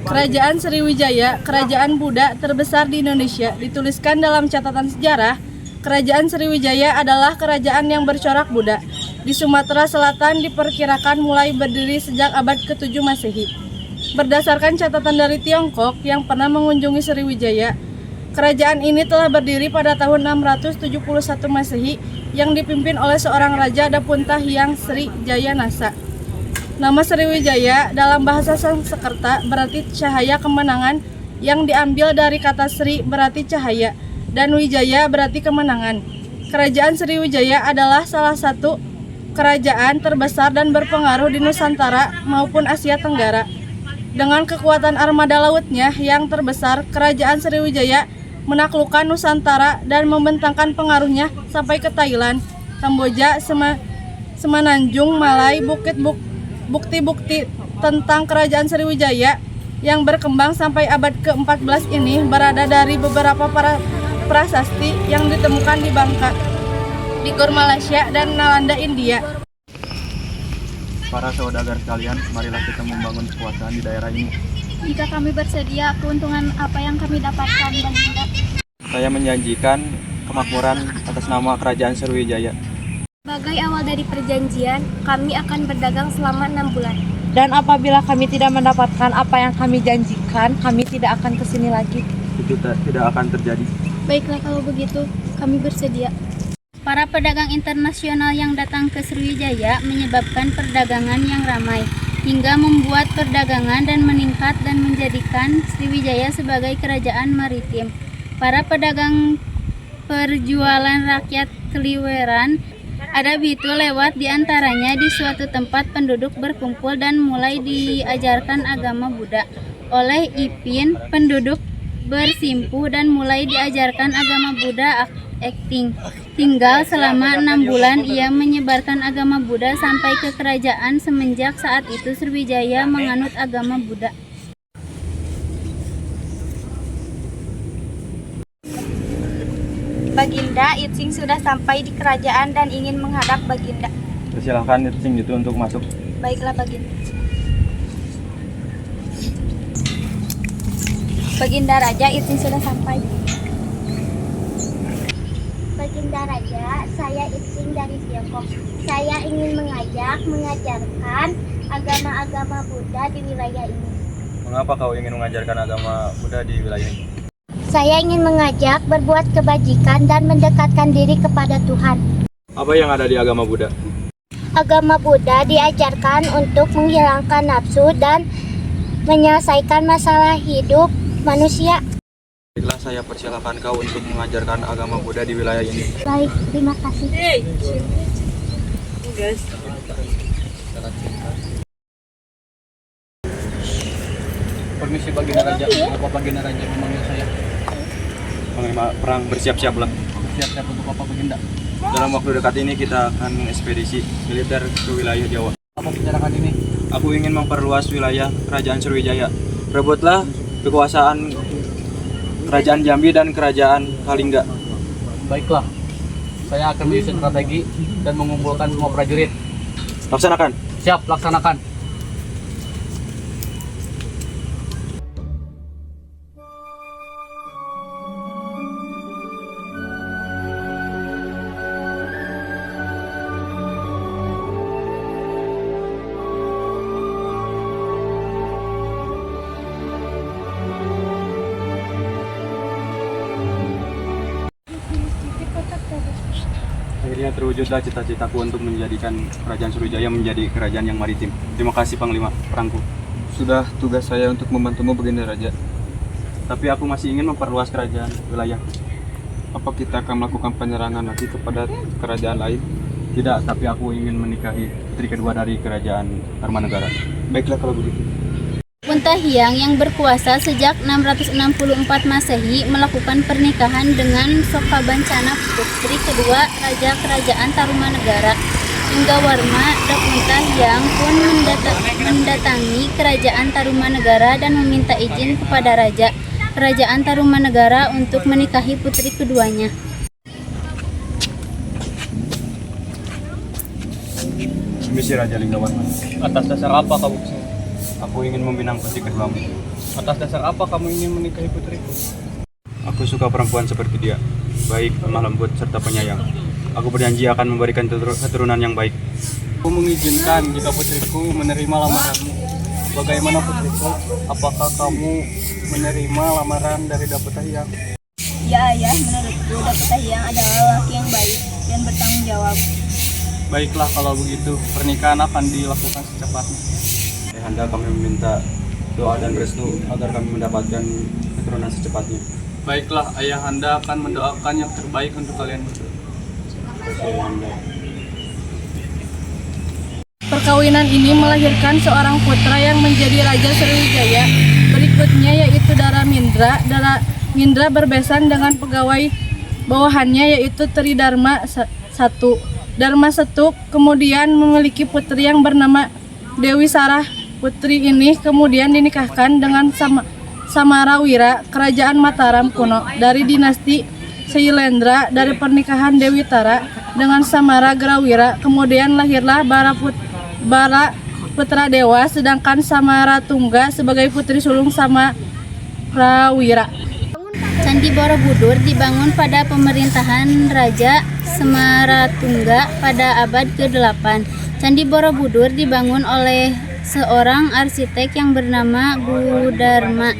Kerajaan Sriwijaya, kerajaan Buddha terbesar di Indonesia. Dituliskan dalam catatan sejarah, Kerajaan Sriwijaya adalah kerajaan yang bercorak Buddha. Di Sumatera Selatan diperkirakan mulai berdiri sejak abad ke-7 Masehi. Berdasarkan catatan dari Tiongkok yang pernah mengunjungi Sriwijaya, kerajaan ini telah berdiri pada tahun 671 Masehi yang dipimpin oleh seorang raja Dapunta Hyang Sri Jayanasa. Nama Sriwijaya dalam bahasa Sanskerta berarti cahaya kemenangan, yang diambil dari kata Sri berarti cahaya dan Wijaya berarti kemenangan. Kerajaan Sriwijaya adalah salah satu kerajaan terbesar dan berpengaruh di Nusantara maupun Asia Tenggara. Dengan kekuatan armada lautnya yang terbesar, Kerajaan Sriwijaya menaklukkan Nusantara dan membentangkan pengaruhnya sampai ke Thailand, Kamboja, Semenanjung, Malai. Bukti-bukti tentang Kerajaan Sriwijaya yang berkembang sampai abad ke-14 ini berada dari beberapa prasasti yang ditemukan di Bangka, di Gor Malaysia, dan Nalanda, India. Para saudagar sekalian, marilah kita membangun kekuasaan di daerah ini. Jika kami bersedia, keuntungan apa yang kami dapatkan, Baginda? Saya menjanjikan kemakmuran atas nama Kerajaan Sriwijaya. Sebagai awal dari perjanjian, kami akan berdagang selama 6 bulan. Dan apabila kami tidak mendapatkan apa yang kami janjikan, kami tidak akan kesini lagi. Itu tidak akan terjadi. Baiklah kalau begitu, kami bersedia. Para pedagang internasional yang datang ke Sriwijaya menyebabkan perdagangan yang ramai, hingga membuat perdagangan dan meningkat dan menjadikan Sriwijaya sebagai kerajaan maritim. Para pedagang perjualan rakyat keliweran ada bitu lewat di antaranya di suatu tempat penduduk berkumpul dan mulai diajarkan agama Buddha. Oleh Ipin, penduduk bersimpuh dan mulai diajarkan agama Buddha acting. Tinggal selama 6 bulan ia menyebarkan agama Buddha sampai ke kerajaan. Semenjak saat itu Sriwijaya menganut agama Buddha. Baginda, Itsing sudah sampai di kerajaan dan ingin menghadap Baginda. Silakan Itsing itu untuk masuk. Baiklah Baginda. Baginda Raja, Itsing sudah sampai. Baginda Raja, saya Itsing dari Tiongkok. Saya ingin mengajarkan agama-agama Buddha di wilayah ini. Mengapa kau ingin mengajarkan agama Buddha di wilayah ini? Saya ingin mengajak berbuat kebajikan dan mendekatkan diri kepada Tuhan. Apa yang ada di agama Buddha? Agama Buddha diajarkan untuk menghilangkan nafsu dan menyelesaikan masalah hidup manusia. Baiklah, saya persilakan kau untuk mengajarkan agama Buddha di wilayah ini. Baik, terima kasih. Permisi Baginda Raja, apa Baginda Raja memanggil saya? Panglima perang, bersiap-siaplah. Bersiap-siap untuk apa Baginda? Dalam waktu dekat ini kita akan ekspedisi militer ke wilayah Jawa. Apa bicarakan ini? Aku ingin memperluas wilayah Kerajaan Sriwijaya. Rebutlah kekuasaan Kerajaan Jambi dan Kerajaan Kalingga. Baiklah, saya akan menyusun strategi dan mengumpulkan semua prajurit. Laksanakan. Siap, laksanakan. Akhirnya terwujudlah cita-citaku untuk menjadikan Kerajaan Sriwijaya menjadi kerajaan yang maritim. Terima kasih Panglima perangku. Sudah tugas saya untuk membantumu Baginda Raja. Tapi aku masih ingin memperluas kerajaan wilayah. Apa kita akan melakukan penyerangan lagi kepada kerajaan lain? Tidak, tapi aku ingin menikahi putri kedua dari Kerajaan Tarumanegara. Baiklah kalau begitu. Dapunta Hyang yang berkuasa sejak 664 Masehi melakukan pernikahan dengan Sokabancana, putri kedua Raja Kerajaan Tarumanegara. Hingga Warma, Dapunta Hyang pun mendatangi Kerajaan Tarumanegara dan meminta izin kepada Raja Kerajaan Tarumanegara untuk menikahi putri keduanya. Misi Raja Linggawarman. Atas dasar apa kau? Aku ingin meminang putri keduamu. Atas dasar apa kamu ingin menikahi putriku? Aku suka perempuan seperti dia, baik, lemah lembut, serta penyayang. Aku berjanji akan memberikan keturunan yang baik. Aku mengizinkan jika putriku menerima lamaranmu. Bagaimana putriku? Apakah kamu menerima lamaran dari Dapetahiyang? Ya ayah, menurutku Dapetahiyang adalah laki yang baik dan bertanggung jawab. Baiklah kalau begitu, pernikahan akan dilakukan secepatnya. Ayahanda, kami meminta doa dan restu agar kami mendapatkan keturunan secepatnya. Baiklah, ayahanda akan mendoakan yang terbaik untuk kalian berdua. Ayahanda. Perkawinan ini melahirkan seorang putra yang menjadi Raja Sriwijaya. Berikutnya yaitu Dara Mindra. Dara Mindra berbesan dengan pegawai bawahannya yaitu Tridharma I. Dharma Setuk kemudian memiliki putri yang bernama Dewi Sarah. Putri ini kemudian dinikahkan dengan Samarawira, kerajaan Mataram kuno, dari dinasti Sailendra. Dari pernikahan Dewi Tara dengan Samarawira kemudian lahirlah Bara Putra Dewa, sedangkan Samaratungga sebagai putri sulung Samarawira. Candi Borobudur dibangun pada pemerintahan Raja Samaratungga pada abad ke-8. Candi Borobudur dibangun oleh seorang arsitek yang bernama Gudarma.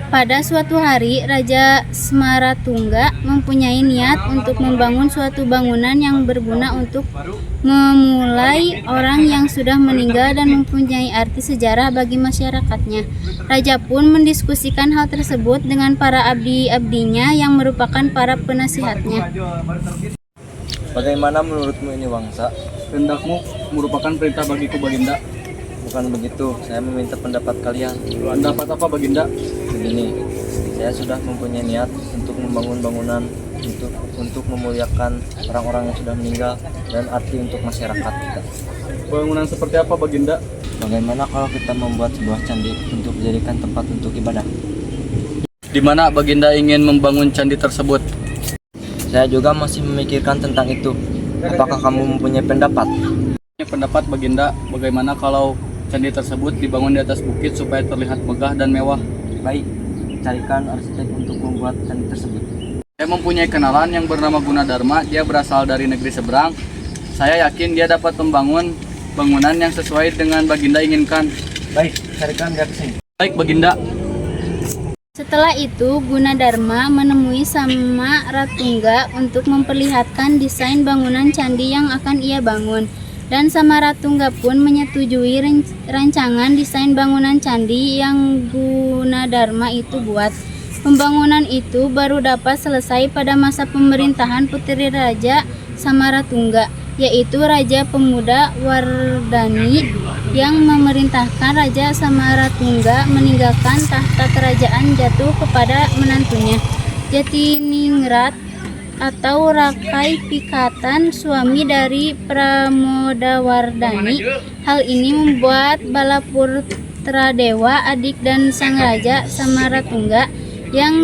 Pada suatu hari, Raja Samaratungga mempunyai niat untuk membangun suatu bangunan yang berguna untuk memulai orang yang sudah meninggal dan mempunyai arti sejarah bagi masyarakatnya. Raja pun mendiskusikan hal tersebut dengan para abdi-abdinya yang merupakan para penasihatnya. Bagaimana menurutmu ini, Wangsa? Kehendakmu merupakan perintah bagiku, Baginda. Bukan begitu, saya meminta pendapat kalian. Pendapat apa, Baginda? Begini, saya sudah mempunyai niat untuk membangun bangunan untuk memuliakan orang-orang yang sudah meninggal dan arti untuk masyarakat kita. Bangunan seperti apa, Baginda? Bagaimana kalau kita membuat sebuah candi untuk dijadikan tempat untuk ibadah? Di mana Baginda ingin membangun candi tersebut? Saya juga masih memikirkan tentang itu. Apakah kamu mempunyai pendapat? Pendapat Baginda, bagaimana kalau candi tersebut dibangun di atas bukit supaya terlihat megah dan mewah? Baik, carikan arsitek untuk membuat candi tersebut. Saya mempunyai kenalan yang bernama Gunadarma. Dia berasal dari negeri seberang. Saya yakin dia dapat membangun bangunan yang sesuai dengan Baginda inginkan. Baik, carikan dia ke sini. Baik, Baginda. Setelah itu, Gunadarma menemui Samaratungga untuk memperlihatkan desain bangunan candi yang akan ia bangun. Dan Samaratungga pun menyetujui rancangan desain bangunan candi yang Gunadarma itu buat. Pembangunan itu baru dapat selesai pada masa pemerintahan putri Raja Samaratungga, yaitu Raja Pemuda Wardani, yang memerintahkan Raja Samaratungga meninggalkan tahta kerajaan jatuh kepada menantunya, Jatiningrat atau Rakai Pikatan, suami dari Pramodawardhani. Hal ini membuat Balaputradewa, adik dan sang raja Samaratungga, yang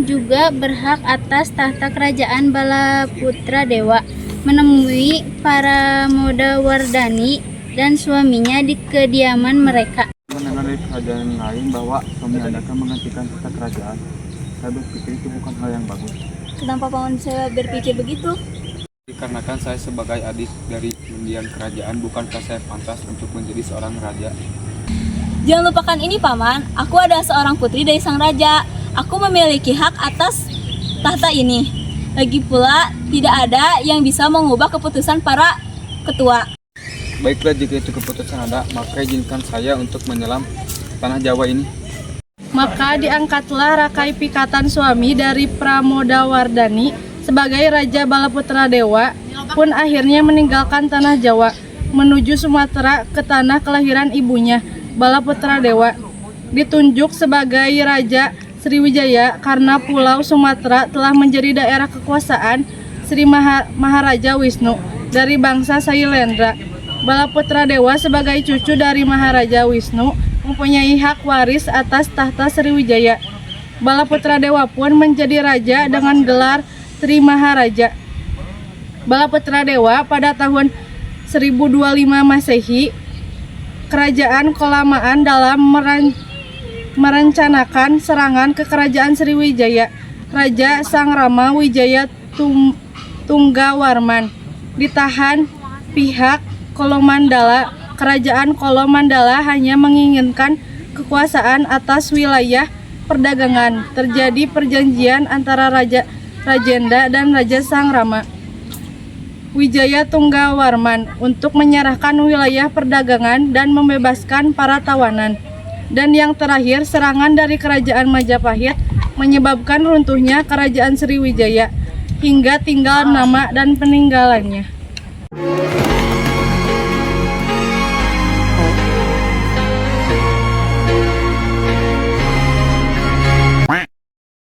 juga berhak atas tahta kerajaan Balaputradewa, menemui Pramodawardhani dan suaminya di kediaman mereka. Mendengar dari kerajaan lain bahwa suami Anda akan menggantikan tahta kerajaan. Saya berpikir itu bukan hal yang bagus. Kenapa paman saya berpikir begitu? Dikarenakan saya sebagai adik dari mendiang kerajaan, bukankah saya pantas untuk menjadi seorang raja? Jangan lupakan ini paman, aku adalah seorang putri dari sang raja. Aku memiliki hak atas tahta ini. Lagi pula, tidak ada yang bisa mengubah keputusan para ketua. Baiklah, jika itu keputusan Anda, maka izinkan saya untuk menyelam tanah Jawa ini. Maka diangkatlah Rakai Pikatan, suami dari Pramodawardhani, sebagai Raja Balaputradewa, pun akhirnya meninggalkan tanah Jawa, menuju Sumatera ke tanah kelahiran ibunya, Balaputradewa. Ditunjuk sebagai Raja Sriwijaya karena Pulau Sumatera telah menjadi daerah kekuasaan Sri Maharaja Wisnu dari bangsa Sailendra. Balaputradewa sebagai cucu dari Maharaja Wisnu mempunyai hak waris atas tahta Sriwijaya. Balaputradewa pun menjadi raja dengan gelar Tri Maharaja. Balaputradewa pada tahun 1025 Masehi, kerajaan Kolamaan dalam merencanakan serangan ke kerajaan Sriwijaya. Raja Sang Rama Wijaya Tunggawarman ditahan pihak Kolomandala. Kerajaan Kolomandala hanya menginginkan kekuasaan atas wilayah perdagangan. Terjadi perjanjian antara Raja Rajenda dan Raja Sang Rama Wijaya Tunggawarman untuk menyerahkan wilayah perdagangan dan membebaskan para tawanan. Dan yang terakhir, serangan dari kerajaan Majapahit menyebabkan runtuhnya kerajaan Sriwijaya hingga tinggal nama dan peninggalannya.